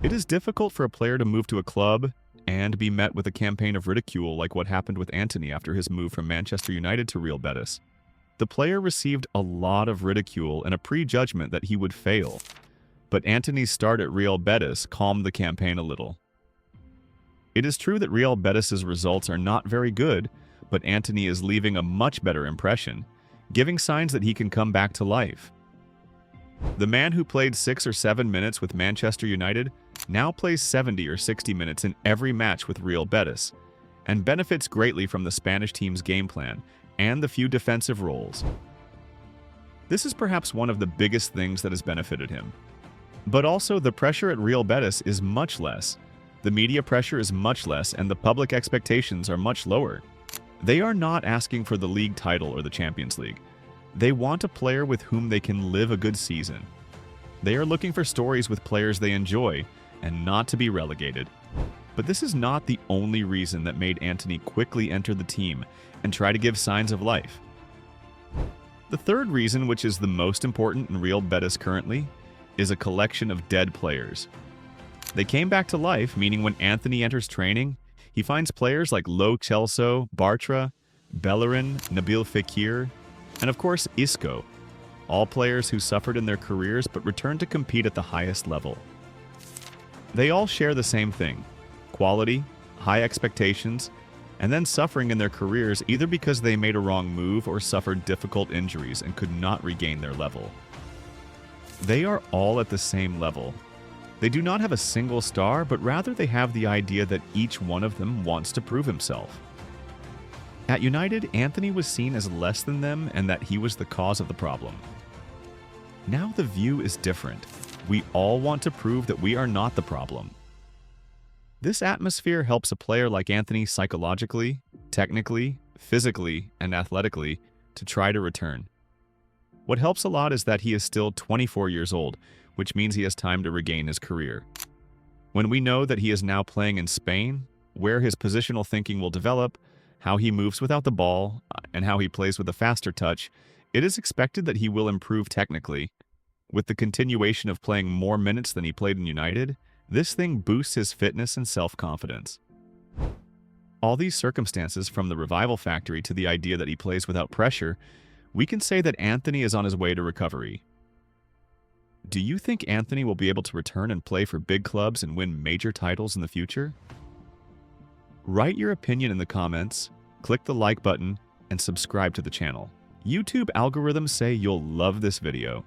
It is difficult for a player to move to a club and be met with a campaign of ridicule like what happened with Antony after his move from Manchester United to Real Betis. The player received a lot of ridicule and a prejudgment that he would fail, but Antony's start at Real Betis calmed the campaign a little. It is true that Real Betis' results are not very good, but Antony is leaving a much better impression, giving signs that he can come back to life. The man who played 6 or 7 minutes with Manchester United now plays 70 or 60 minutes in every match with Real Betis, and benefits greatly from the Spanish team's game plan and the few defensive roles. This is perhaps one of the biggest things that has benefited him. But also, the pressure at Real Betis is much less. The media pressure is much less, and the public expectations are much lower. They are not asking for the league title or the Champions League. They want a player with whom they can live a good season. They are looking for stories with players they enjoy and not to be relegated. But this is not the only reason that made Antony quickly enter the team and try to give signs of life. The third reason, which is the most important in Real Betis currently, is a collection of dead players. They came back to life, meaning when Antony enters training, he finds players like Lo Celso, Bartra, Bellerin, Nabil Fekir, and of course Isco, all players who suffered in their careers but returned to compete at the highest level. They all share the same thing: quality, high expectations, and then suffering in their careers either because they made a wrong move or suffered difficult injuries and could not regain their level. They are all at the same level. They do not have a single star, but rather they have the idea that each one of them wants to prove himself. At United, Antony was seen as less than them and that he was the cause of the problem. Now the view is different. We all want to prove that we are not the problem. This atmosphere helps a player like Antony psychologically, technically, physically, and athletically to try to return. What helps a lot is that he is still 24 years old, which means he has time to regain his career. When we know that he is now playing in Spain, where his positional thinking will develop, how he moves without the ball, and how he plays with a faster touch, it is expected that he will improve technically. With the continuation of playing more minutes than he played in United, this thing boosts his fitness and self-confidence. All these circumstances, from the revival factory to the idea that he plays without pressure, we can say that Antony is on his way to recovery. Do you think Antony will be able to return and play for big clubs and win major titles in the future? Write your opinion in the comments, click the like button, and subscribe to the channel. YouTube algorithms say you'll love this video.